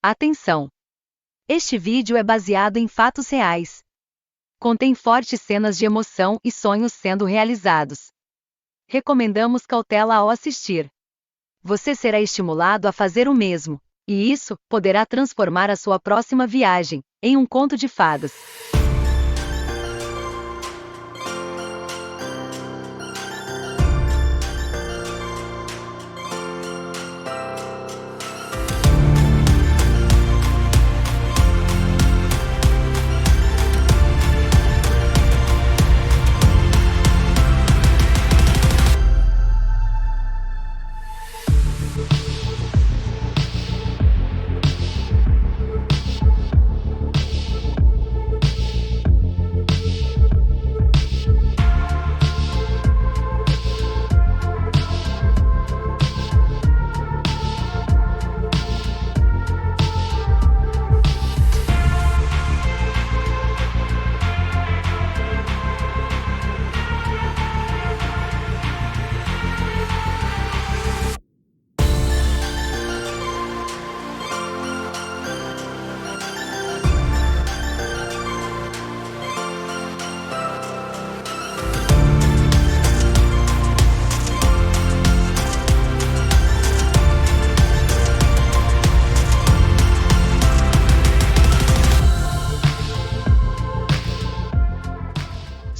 Atenção! Este vídeo é baseado em fatos reais. Contém fortes cenas de emoção e sonhos sendo realizados. Recomendamos cautela ao assistir. Você será estimulado a fazer o mesmo, e isso poderá transformar a sua próxima viagem em um conto de fadas.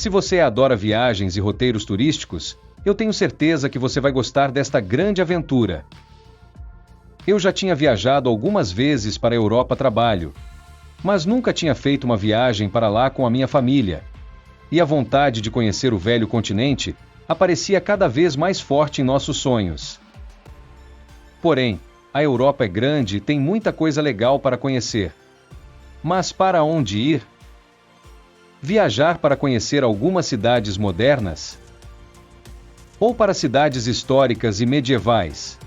Se você adora viagens e roteiros turísticos, eu tenho certeza que você vai gostar desta grande aventura. Eu já tinha viajado algumas vezes para a Europa a trabalho, mas nunca tinha feito uma viagem para lá com a minha família. E a vontade de conhecer o velho continente aparecia cada vez mais forte em nossos sonhos. Porém, a Europa é grande e tem muita coisa legal para conhecer. Mas para onde ir? Viajar para conhecer algumas cidades modernas? Ou para cidades históricas e medievais?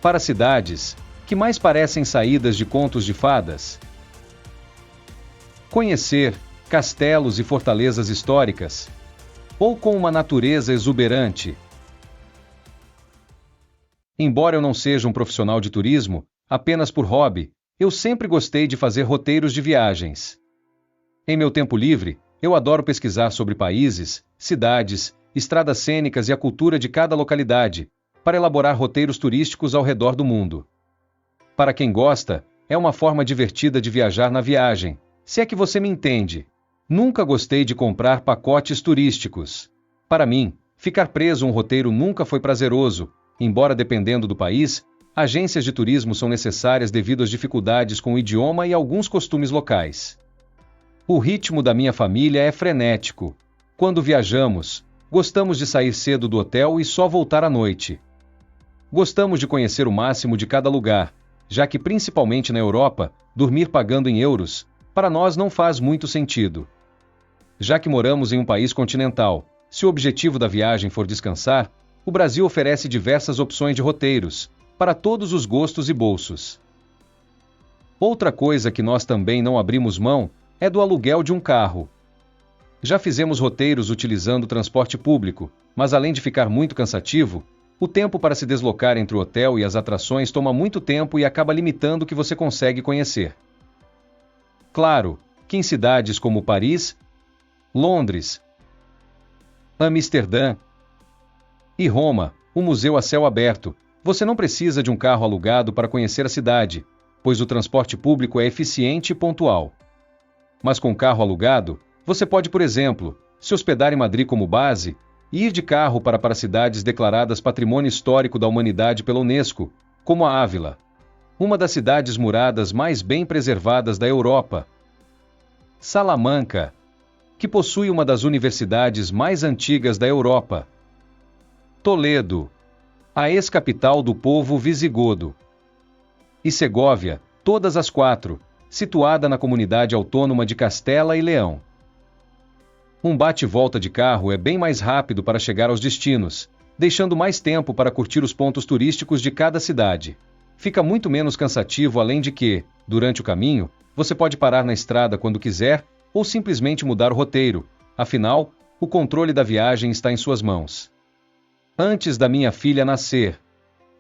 Para cidades que mais parecem saídas de contos de fadas? Conhecer castelos e fortalezas históricas? Ou com uma natureza exuberante? Embora eu não seja um profissional de turismo, apenas por hobby, eu sempre gostei de fazer roteiros de viagens. Em meu tempo livre, eu adoro pesquisar sobre países, cidades, estradas cênicas e a cultura de cada localidade, para elaborar roteiros turísticos ao redor do mundo. Para quem gosta, é uma forma divertida de viajar na viagem, se é que você me entende. Nunca gostei de comprar pacotes turísticos. Para mim, ficar preso a um roteiro nunca foi prazeroso, embora dependendo do país, agências de turismo são necessárias devido às dificuldades com o idioma e alguns costumes locais. O ritmo da minha família é frenético. Quando viajamos, gostamos de sair cedo do hotel e só voltar à noite. Gostamos de conhecer o máximo de cada lugar, já que principalmente na Europa, dormir pagando em euros, para nós não faz muito sentido. Já que moramos em um país continental, se o objetivo da viagem for descansar, o Brasil oferece diversas opções de roteiros, para todos os gostos e bolsos. Outra coisa que nós também não abrimos mão é do aluguel de um carro. Já fizemos roteiros utilizando o transporte público, mas além de ficar muito cansativo, o tempo para se deslocar entre o hotel e as atrações toma muito tempo e acaba limitando o que você consegue conhecer. Claro que em cidades como Paris, Londres, Amsterdã e Roma, o museu a céu aberto, você não precisa de um carro alugado para conhecer a cidade, pois o transporte público é eficiente e pontual. Mas com carro alugado, você pode, por exemplo, se hospedar em Madrid como base e ir de carro para cidades declaradas Patrimônio Histórico da Humanidade pela Unesco, como a Ávila, uma das cidades muradas mais bem preservadas da Europa. Salamanca, que possui uma das universidades mais antigas da Europa. Toledo, a ex-capital do povo visigodo. E Segóvia, todas as quatro, situada na comunidade autônoma de Castela e Leão. Um bate-volta de carro é bem mais rápido para chegar aos destinos, deixando mais tempo para curtir os pontos turísticos de cada cidade. Fica muito menos cansativo, além de que, durante o caminho, você pode parar na estrada quando quiser ou simplesmente mudar o roteiro, afinal, o controle da viagem está em suas mãos. Antes da minha filha nascer,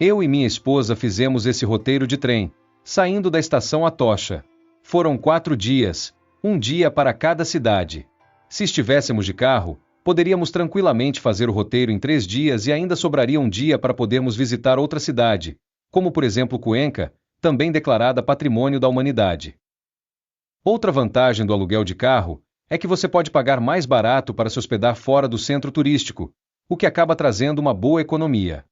eu e minha esposa fizemos esse roteiro de trem, saindo da estação Atocha. Foram 4 dias, um dia para cada cidade. Se estivéssemos de carro, poderíamos tranquilamente fazer o roteiro em 3 dias e ainda sobraria um dia para podermos visitar outra cidade, como por exemplo Cuenca, também declarada Patrimônio da Humanidade. Outra vantagem do aluguel de carro é que você pode pagar mais barato para se hospedar fora do centro turístico, o que acaba trazendo uma boa economia.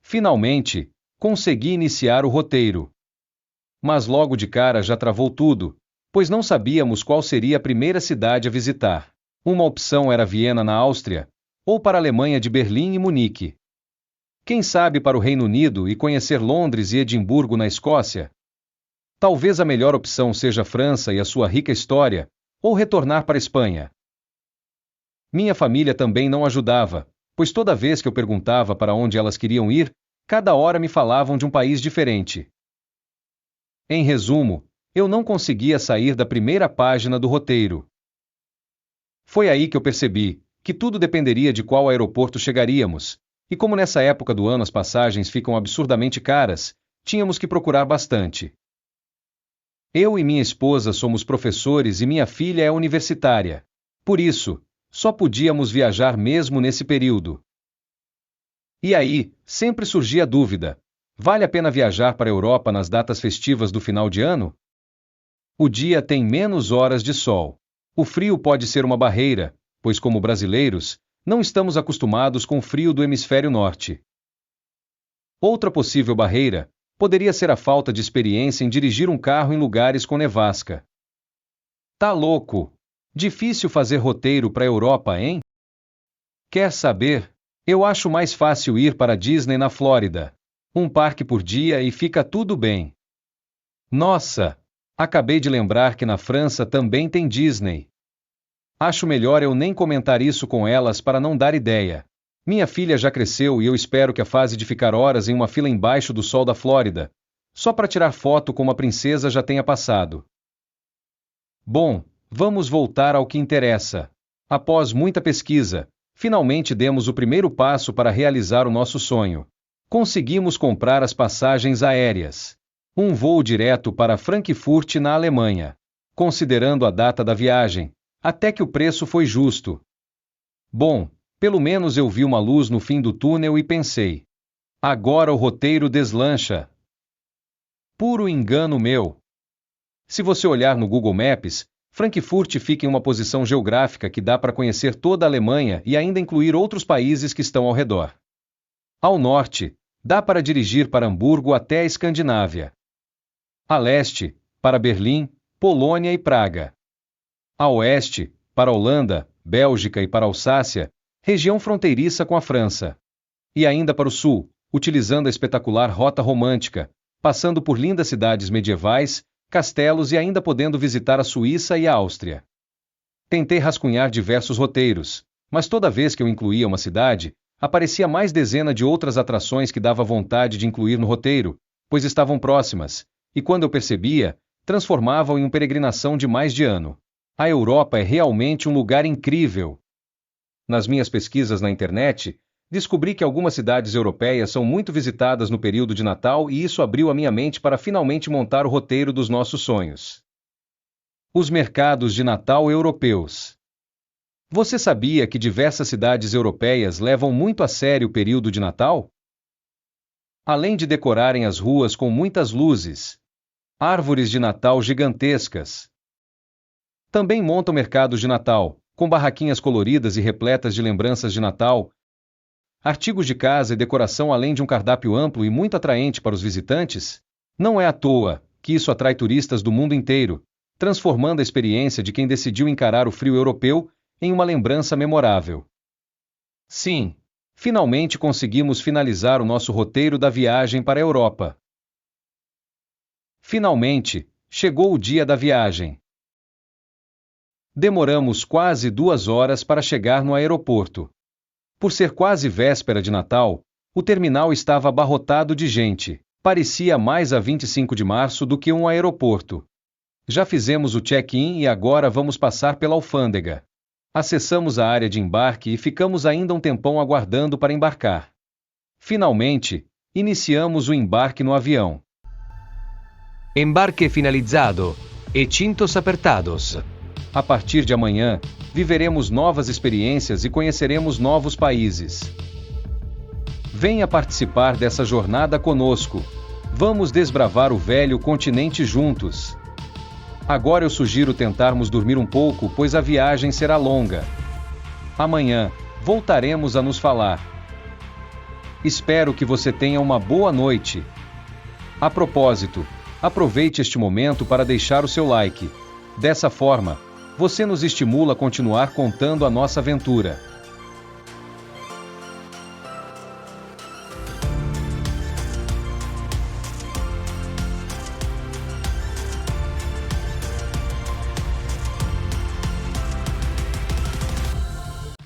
Finalmente, consegui iniciar o roteiro. Mas logo de cara já travou tudo, pois não sabíamos qual seria a primeira cidade a visitar. Uma opção era Viena, na Áustria, ou para a Alemanha de Berlim e Munique. Quem sabe para o Reino Unido e conhecer Londres e Edimburgo, na Escócia? Talvez a melhor opção seja a França e a sua rica história, ou retornar para a Espanha. Minha família também não ajudava, pois toda vez que eu perguntava para onde elas queriam ir, cada hora me falavam de um país diferente. Em resumo, eu não conseguia sair da primeira página do roteiro. Foi aí que eu percebi que tudo dependeria de qual aeroporto chegaríamos, e como nessa época do ano as passagens ficam absurdamente caras, tínhamos que procurar bastante. Eu e minha esposa somos professores e minha filha é universitária. Por isso, só podíamos viajar mesmo nesse período. E aí, sempre surgia a dúvida: vale a pena viajar para a Europa nas datas festivas do final de ano? O dia tem menos horas de sol. O frio pode ser uma barreira, pois como brasileiros, não estamos acostumados com o frio do hemisfério norte. Outra possível barreira poderia ser a falta de experiência em dirigir um carro em lugares com nevasca. Tá louco? Difícil fazer roteiro para a Europa, hein? Quer saber? Eu acho mais fácil ir para a Disney na Flórida. Um parque por dia e fica tudo bem. Nossa! Acabei de lembrar que na França também tem Disney. Acho melhor eu nem comentar isso com elas para não dar ideia. Minha filha já cresceu e eu espero que a fase de ficar horas em uma fila embaixo do sol da Flórida, só para tirar foto com uma princesa, já tenha passado. Bom, vamos voltar ao que interessa. Após muita pesquisa, finalmente demos o primeiro passo para realizar o nosso sonho. Conseguimos comprar as passagens aéreas. Um voo direto para Frankfurt, na Alemanha. Considerando a data da viagem, até que o preço foi justo. Bom, pelo menos eu vi uma luz no fim do túnel e pensei: agora o roteiro deslancha. Puro engano meu. Se você olhar no Google Maps, Frankfurt fica em uma posição geográfica que dá para conhecer toda a Alemanha e ainda incluir outros países que estão ao redor. Ao norte, dá para dirigir para Hamburgo até a Escandinávia. A leste, para Berlim, Polônia e Praga. A oeste, para Holanda, Bélgica e para Alsácia, região fronteiriça com a França. E ainda para o sul, utilizando a espetacular Rota Romântica, passando por lindas cidades medievais, castelos e ainda podendo visitar a Suíça e a Áustria. Tentei rascunhar diversos roteiros, mas toda vez que eu incluía uma cidade, aparecia mais dezena de outras atrações que dava vontade de incluir no roteiro, pois estavam próximas, e quando eu percebia, transformavam em uma peregrinação de mais de ano. A Europa é realmente um lugar incrível. Nas minhas pesquisas na internet, descobri que algumas cidades europeias são muito visitadas no período de Natal e isso abriu a minha mente para finalmente montar o roteiro dos nossos sonhos. Os mercados de Natal europeus. Você sabia que diversas cidades europeias levam muito a sério o período de Natal? Além de decorarem as ruas com muitas luzes, árvores de Natal gigantescas, também montam mercados de Natal, com barraquinhas coloridas e repletas de lembranças de Natal, artigos de casa e decoração, além de um cardápio amplo e muito atraente para os visitantes. Não é à toa que isso atrai turistas do mundo inteiro, transformando a experiência de quem decidiu encarar o frio europeu em uma lembrança memorável. Sim, finalmente conseguimos finalizar o nosso roteiro da viagem para a Europa. Finalmente, chegou o dia da viagem. Demoramos quase 2 horas para chegar no aeroporto. Por ser quase véspera de Natal, o terminal estava abarrotado de gente. Parecia mais a 25 de março do que um aeroporto. Já fizemos o check-in e agora vamos passar pela alfândega. Acessamos a área de embarque e ficamos ainda um tempão aguardando para embarcar. Finalmente, iniciamos o embarque no avião. Embarque finalizado e cintos apertados. A partir de amanhã, viveremos novas experiências e conheceremos novos países. Venha participar dessa jornada conosco. Vamos desbravar o velho continente juntos. Agora eu sugiro tentarmos dormir um pouco, pois a viagem será longa. Amanhã, voltaremos a nos falar. Espero que você tenha uma boa noite. A propósito, aproveite este momento para deixar o seu like. Dessa forma, você nos estimula a continuar contando a nossa aventura.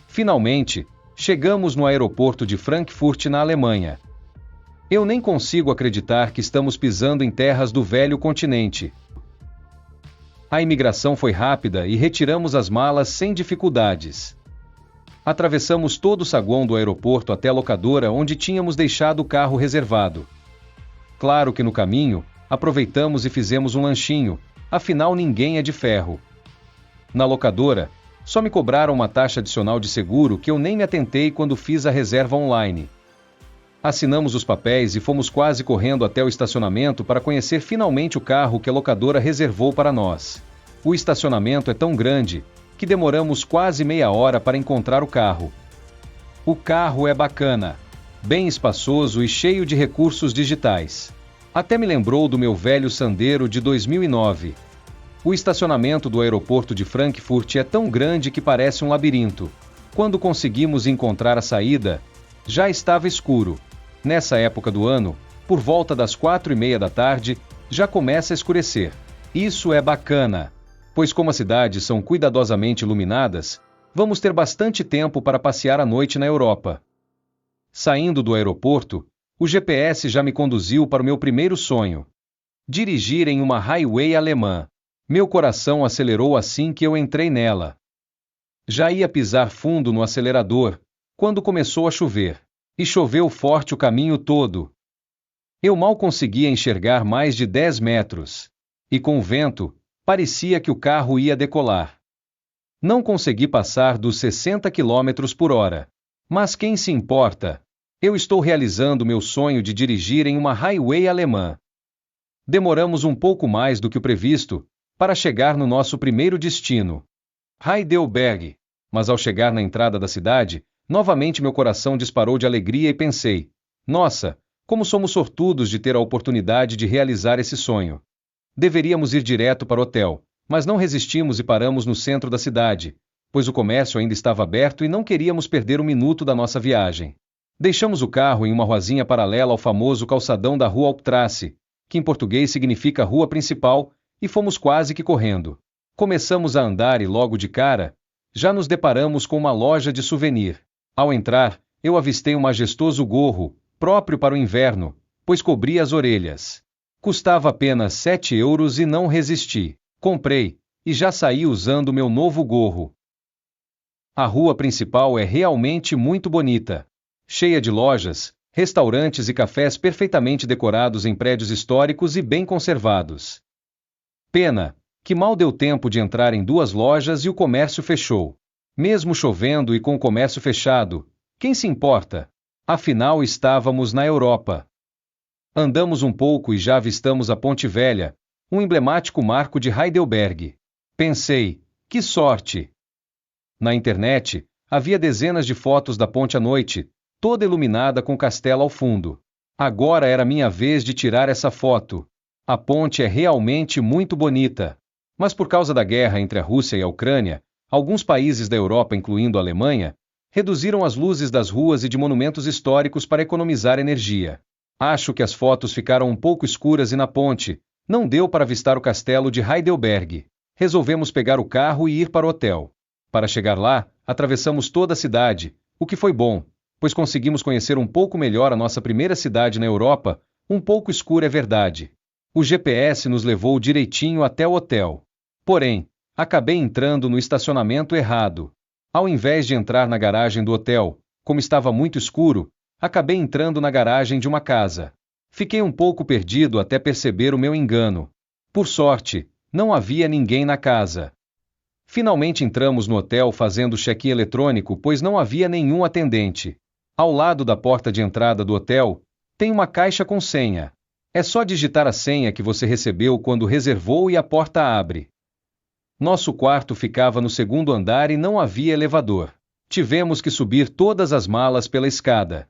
Finalmente, chegamos no aeroporto de Frankfurt, na Alemanha. Eu nem consigo acreditar que estamos pisando em terras do velho continente. A imigração foi rápida e retiramos as malas sem dificuldades. Atravessamos todo o saguão do aeroporto até a locadora onde tínhamos deixado o carro reservado. Claro que no caminho, aproveitamos e fizemos um lanchinho, afinal ninguém é de ferro. Na locadora, só me cobraram uma taxa adicional de seguro que eu nem me atentei quando fiz a reserva online. Assinamos os papéis e fomos quase correndo até o estacionamento para conhecer finalmente o carro que a locadora reservou para nós. O estacionamento é tão grande que demoramos quase meia hora para encontrar o carro. O carro é bacana, bem espaçoso e cheio de recursos digitais. Até me lembrou do meu velho Sandero de 2009. O estacionamento do aeroporto de Frankfurt é tão grande que parece um labirinto. Quando conseguimos encontrar a saída, já estava escuro. Nessa época do ano, por volta das 4:30 da tarde, já começa a escurecer. Isso é bacana, pois como as cidades são cuidadosamente iluminadas, vamos ter bastante tempo para passear à noite na Europa. Saindo do aeroporto, o GPS já me conduziu para o meu primeiro sonho: dirigir em uma highway alemã. Meu coração acelerou assim que eu entrei nela. Já ia pisar fundo no acelerador, quando começou a chover. E choveu forte o caminho todo. Eu mal conseguia enxergar mais de 10 metros. E com o vento, parecia que o carro ia decolar. Não consegui passar dos 60 km por hora. Mas quem se importa? Eu estou realizando meu sonho de dirigir em uma highway alemã. Demoramos um pouco mais do que o previsto para chegar no nosso primeiro destino, Heidelberg. Mas ao chegar na entrada da cidade, novamente meu coração disparou de alegria e pensei: nossa, como somos sortudos de ter a oportunidade de realizar esse sonho. Deveríamos ir direto para o hotel, mas não resistimos e paramos no centro da cidade, pois o comércio ainda estava aberto e não queríamos perder um minuto da nossa viagem. Deixamos o carro em uma ruazinha paralela ao famoso calçadão da Rua Hauptstrasse, que em português significa rua principal, e fomos quase que correndo. Começamos a andar e logo de cara, já nos deparamos com uma loja de souvenir. Ao entrar, eu avistei um majestoso gorro, próprio para o inverno, pois cobria as orelhas. Custava apenas 7 euros e não resisti. Comprei, e já saí usando meu novo gorro. A rua principal é realmente muito bonita. Cheia de lojas, restaurantes e cafés perfeitamente decorados em prédios históricos e bem conservados. Pena que mal deu tempo de entrar em 2 lojas e o comércio fechou. Mesmo chovendo e com o comércio fechado, quem se importa? Afinal estávamos na Europa. Andamos um pouco e já avistamos a Ponte Velha, um emblemático marco de Heidelberg. Pensei, que sorte! Na internet, havia dezenas de fotos da ponte à noite, toda iluminada com o castelo ao fundo. Agora era minha vez de tirar essa foto. A ponte é realmente muito bonita. Mas por causa da guerra entre a Rússia e a Ucrânia, alguns países da Europa, incluindo a Alemanha, reduziram as luzes das ruas e de monumentos históricos para economizar energia. Acho que as fotos ficaram um pouco escuras e na ponte não deu para avistar o castelo de Heidelberg. Resolvemos pegar o carro e ir para o hotel. Para chegar lá, atravessamos toda a cidade, o que foi bom, pois conseguimos conhecer um pouco melhor a nossa primeira cidade na Europa, um pouco escura é verdade. O GPS nos levou direitinho até o hotel. Porém, acabei entrando no estacionamento errado. Ao invés de entrar na garagem do hotel, como estava muito escuro, acabei entrando na garagem de uma casa. Fiquei um pouco perdido até perceber o meu engano. Por sorte, não havia ninguém na casa. Finalmente entramos no hotel fazendo check-in eletrônico, pois não havia nenhum atendente. Ao lado da porta de entrada do hotel, tem uma caixa com senha. É só digitar a senha que você recebeu quando reservou e a porta abre. Nosso quarto ficava no segundo andar e não havia elevador. Tivemos que subir todas as malas pela escada.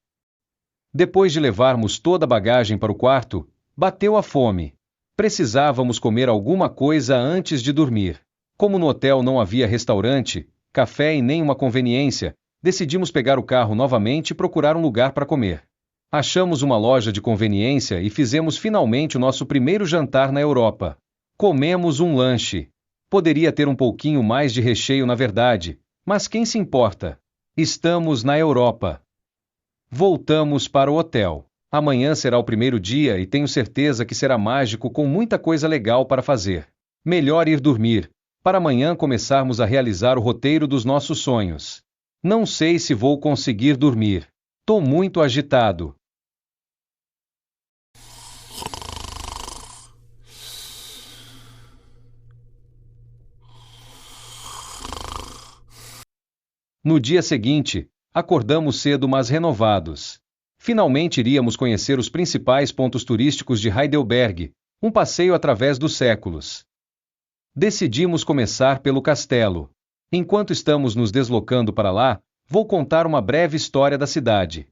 Depois de levarmos toda a bagagem para o quarto, bateu a fome. Precisávamos comer alguma coisa antes de dormir. Como no hotel não havia restaurante, café e nem uma conveniência, decidimos pegar o carro novamente e procurar um lugar para comer. Achamos uma loja de conveniência e fizemos finalmente o nosso primeiro jantar na Europa. Comemos um lanche. Poderia ter um pouquinho mais de recheio na verdade, mas quem se importa? Estamos na Europa. Voltamos para o hotel. Amanhã será o primeiro dia e tenho certeza que será mágico com muita coisa legal para fazer. Melhor ir dormir, para amanhã começarmos a realizar o roteiro dos nossos sonhos. Não sei se vou conseguir dormir. Tô muito agitado. No dia seguinte, acordamos cedo mas renovados. Finalmente iríamos conhecer os principais pontos turísticos de Heidelberg, um passeio através dos séculos. Decidimos começar pelo castelo. Enquanto estamos nos deslocando para lá, vou contar uma breve história da cidade.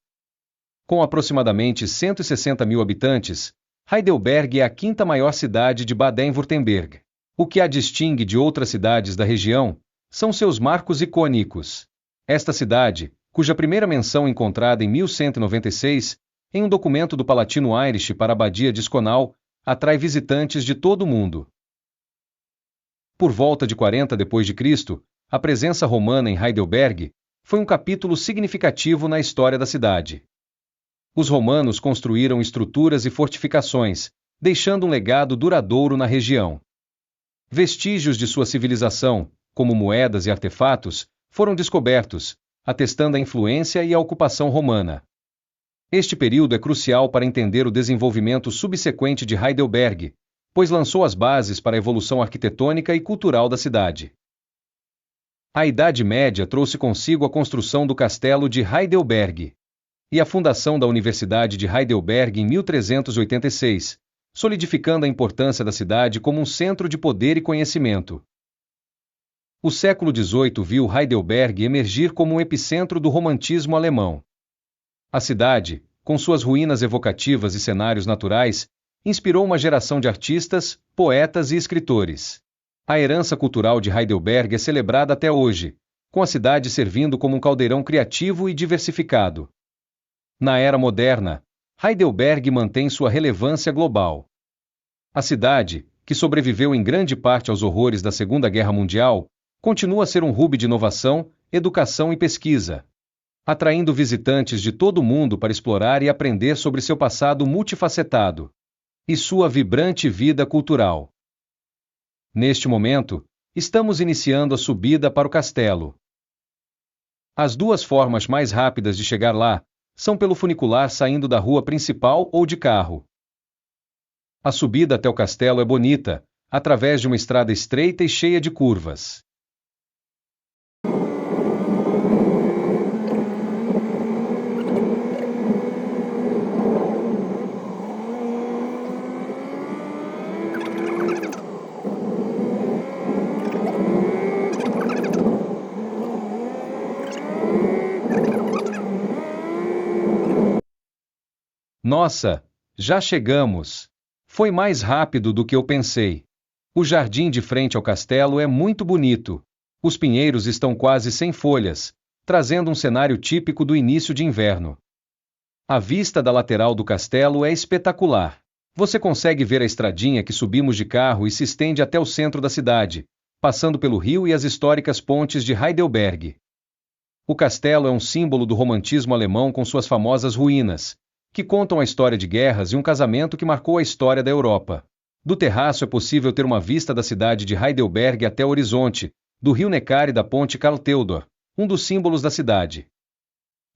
Com aproximadamente 160 mil habitantes, Heidelberg é a quinta maior cidade de Baden-Württemberg. O que a distingue de outras cidades da região são seus marcos icônicos. Esta cidade, cuja primeira menção encontrada em 1196, em um documento do Palatino Irish para a Abadia de Sconal, atrai visitantes de todo o mundo. Por volta de 40 d.C., a presença romana em Heidelberg foi um capítulo significativo na história da cidade. Os romanos construíram estruturas e fortificações, deixando um legado duradouro na região. Vestígios de sua civilização, como moedas e artefatos, foram descobertos, atestando a influência e a ocupação romana. Este período é crucial para entender o desenvolvimento subsequente de Heidelberg, pois lançou as bases para a evolução arquitetônica e cultural da cidade. A Idade Média trouxe consigo a construção do Castelo de Heidelberg e a fundação da Universidade de Heidelberg em 1386, solidificando a importância da cidade como um centro de poder e conhecimento. O século XVIII viu Heidelberg emergir como um epicentro do romantismo alemão. A cidade, com suas ruínas evocativas e cenários naturais, inspirou uma geração de artistas, poetas e escritores. A herança cultural de Heidelberg é celebrada até hoje, com a cidade servindo como um caldeirão criativo e diversificado. Na era moderna, Heidelberg mantém sua relevância global. A cidade, que sobreviveu em grande parte aos horrores da Segunda Guerra Mundial, continua a ser um hub de inovação, educação e pesquisa, atraindo visitantes de todo o mundo para explorar e aprender sobre seu passado multifacetado e sua vibrante vida cultural. Neste momento, estamos iniciando a subida para o castelo. As duas formas mais rápidas de chegar lá são pelo funicular saindo da rua principal ou de carro. A subida até o castelo é bonita, através de uma estrada estreita e cheia de curvas. Nossa, já chegamos! Foi mais rápido do que eu pensei. O jardim de frente ao castelo é muito bonito. Os pinheiros estão quase sem folhas, trazendo um cenário típico do início de inverno. A vista da lateral do castelo é espetacular. Você consegue ver a estradinha que subimos de carro e se estende até o centro da cidade, passando pelo rio e as históricas pontes de Heidelberg. O castelo é um símbolo do romantismo alemão com suas famosas ruínas, que contam a história de guerras e um casamento que marcou a história da Europa. Do terraço é possível ter uma vista da cidade de Heidelberg até o horizonte, do rio Neckar e da ponte Karl Theodor, um dos símbolos da cidade.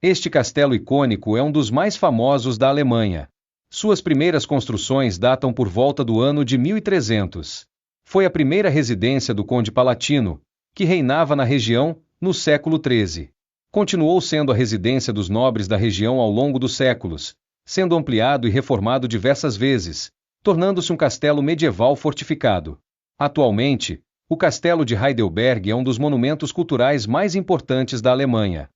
Este castelo icônico é um dos mais famosos da Alemanha. Suas primeiras construções datam por volta do ano de 1300. Foi a primeira residência do Conde Palatino, que reinava na região, no século XIII. Continuou sendo a residência dos nobres da região ao longo dos séculos, sendo ampliado e reformado diversas vezes, tornando-se um castelo medieval fortificado. Atualmente, o Castelo de Heidelberg é um dos monumentos culturais mais importantes da Alemanha.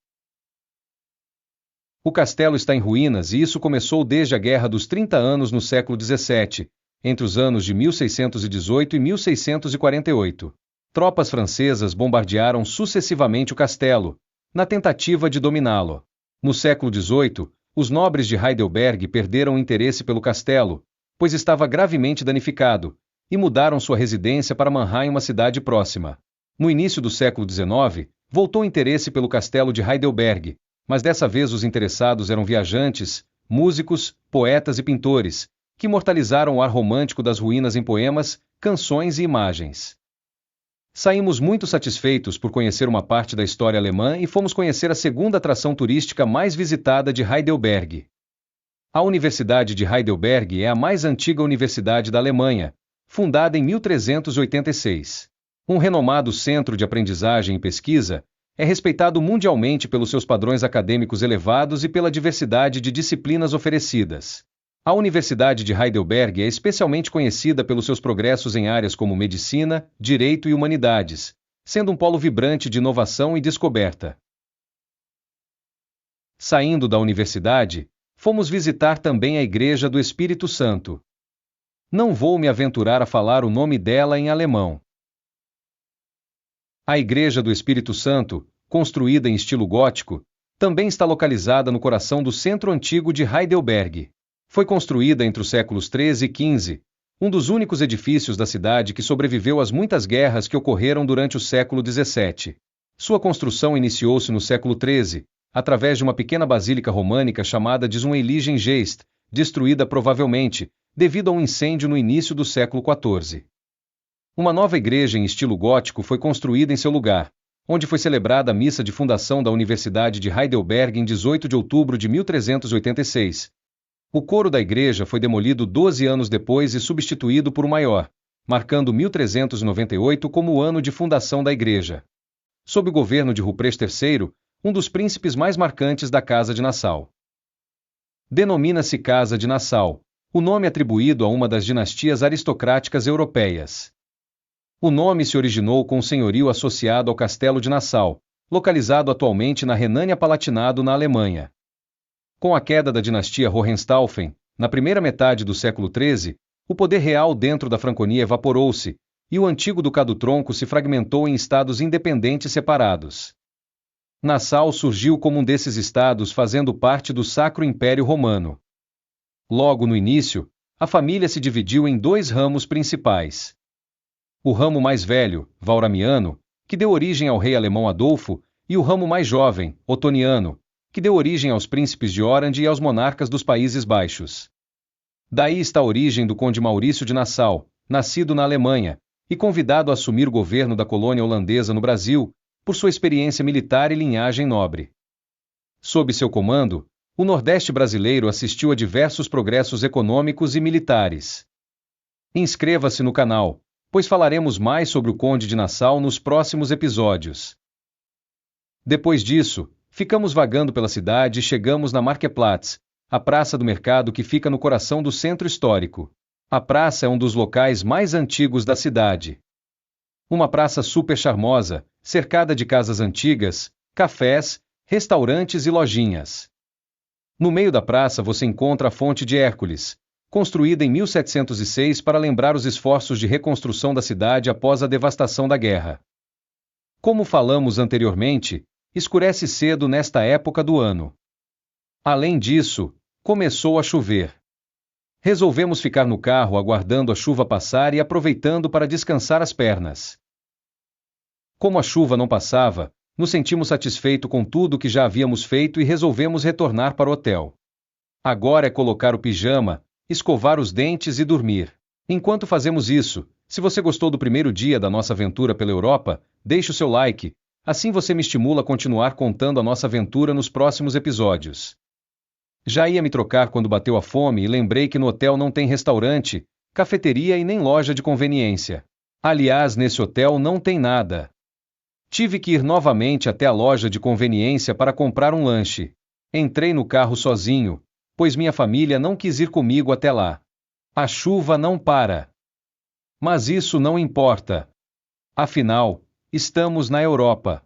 O castelo está em ruínas e isso começou desde a Guerra dos 30 Anos no século XVII, entre os anos de 1618 e 1648. Tropas francesas bombardearam sucessivamente o castelo, na tentativa de dominá-lo. No século XVIII, os nobres de Heidelberg perderam o interesse pelo castelo, pois estava gravemente danificado, e mudaram sua residência para Mannheim, uma cidade próxima. No início do século XIX, voltou o interesse pelo castelo de Heidelberg, mas dessa vez os interessados eram viajantes, músicos, poetas e pintores, que imortalizaram o ar romântico das ruínas em poemas, canções e imagens. Saímos muito satisfeitos por conhecer uma parte da história alemã e fomos conhecer a segunda atração turística mais visitada de Heidelberg. A Universidade de Heidelberg é a mais antiga universidade da Alemanha, fundada em 1386. Um renomado centro de aprendizagem e pesquisa, é respeitado mundialmente pelos seus padrões acadêmicos elevados e pela diversidade de disciplinas oferecidas. A Universidade de Heidelberg é especialmente conhecida pelos seus progressos em áreas como medicina, direito e humanidades, sendo um polo vibrante de inovação e descoberta. Saindo da universidade, fomos visitar também a Igreja do Espírito Santo. Não vou me aventurar a falar o nome dela em alemão. A Igreja do Espírito Santo, construída em estilo gótico, também está localizada no coração do centro antigo de Heidelberg. Foi construída entre os séculos XIII e XV, um dos únicos edifícios da cidade que sobreviveu às muitas guerras que ocorreram durante o século XVII. Sua construção iniciou-se no século XIII, através de uma pequena basílica românica chamada de Zweilige Geest, destruída provavelmente, devido a um incêndio no início do século XIV. Uma nova igreja em estilo gótico foi construída em seu lugar, onde foi celebrada a missa de fundação da Universidade de Heidelberg em 18 de outubro de 1386. O coro da igreja foi demolido 12 anos depois e substituído por um maior, marcando 1398 como o ano de fundação da igreja. Sob o governo de Ruprecht III, um dos príncipes mais marcantes da Casa de Nassau. Denomina-se Casa de Nassau, o nome atribuído a uma das dinastias aristocráticas europeias. O nome se originou com o senhorio associado ao Castelo de Nassau, localizado atualmente na Renânia-Palatinado, na Alemanha. Com a queda da dinastia Hohenstaufen, na primeira metade do século XIII, o poder real dentro da Franconia evaporou-se, e o antigo Ducado Tronco se fragmentou em estados independentes separados. Nassau surgiu como um desses estados fazendo parte do Sacro Império Romano. Logo no início, a família se dividiu em dois ramos principais. O ramo mais velho, Valramiano, que deu origem ao rei alemão Adolfo, e o ramo mais jovem, Otoniano, que deu origem aos príncipes de Orange e aos monarcas dos Países Baixos. Daí está a origem do conde Maurício de Nassau, nascido na Alemanha, e convidado a assumir o governo da colônia holandesa no Brasil, por sua experiência militar e linhagem nobre. Sob seu comando, o Nordeste brasileiro assistiu a diversos progressos econômicos e militares. Inscreva-se no canal, pois falaremos mais sobre o Conde de Nassau nos próximos episódios. Depois disso, ficamos vagando pela cidade e chegamos na Marktplatz, a praça do mercado que fica no coração do centro histórico. A praça é um dos locais mais antigos da cidade. Uma praça super charmosa, cercada de casas antigas, cafés, restaurantes e lojinhas. No meio da praça você encontra a Fonte de Hércules, construída em 1706 para lembrar os esforços de reconstrução da cidade após a devastação da guerra. Como falamos anteriormente, escurece cedo nesta época do ano. Além disso, começou a chover. Resolvemos ficar no carro aguardando a chuva passar e aproveitando para descansar as pernas. Como a chuva não passava, nos sentimos satisfeitos com tudo que já havíamos feito e resolvemos retornar para o hotel. Agora é colocar o pijama, escovar os dentes e dormir. Enquanto fazemos isso, se você gostou do primeiro dia da nossa aventura pela Europa, deixe o seu like, assim você me estimula a continuar contando a nossa aventura nos próximos episódios. Já ia me trocar quando bateu a fome e lembrei que no hotel não tem restaurante, cafeteria e nem loja de conveniência. Aliás, nesse hotel não tem nada. Tive que ir novamente até a loja de conveniência para comprar um lanche. Entrei no carro sozinho, pois minha família não quis ir comigo até lá. A chuva não para. Mas isso não importa. Afinal, estamos na Europa.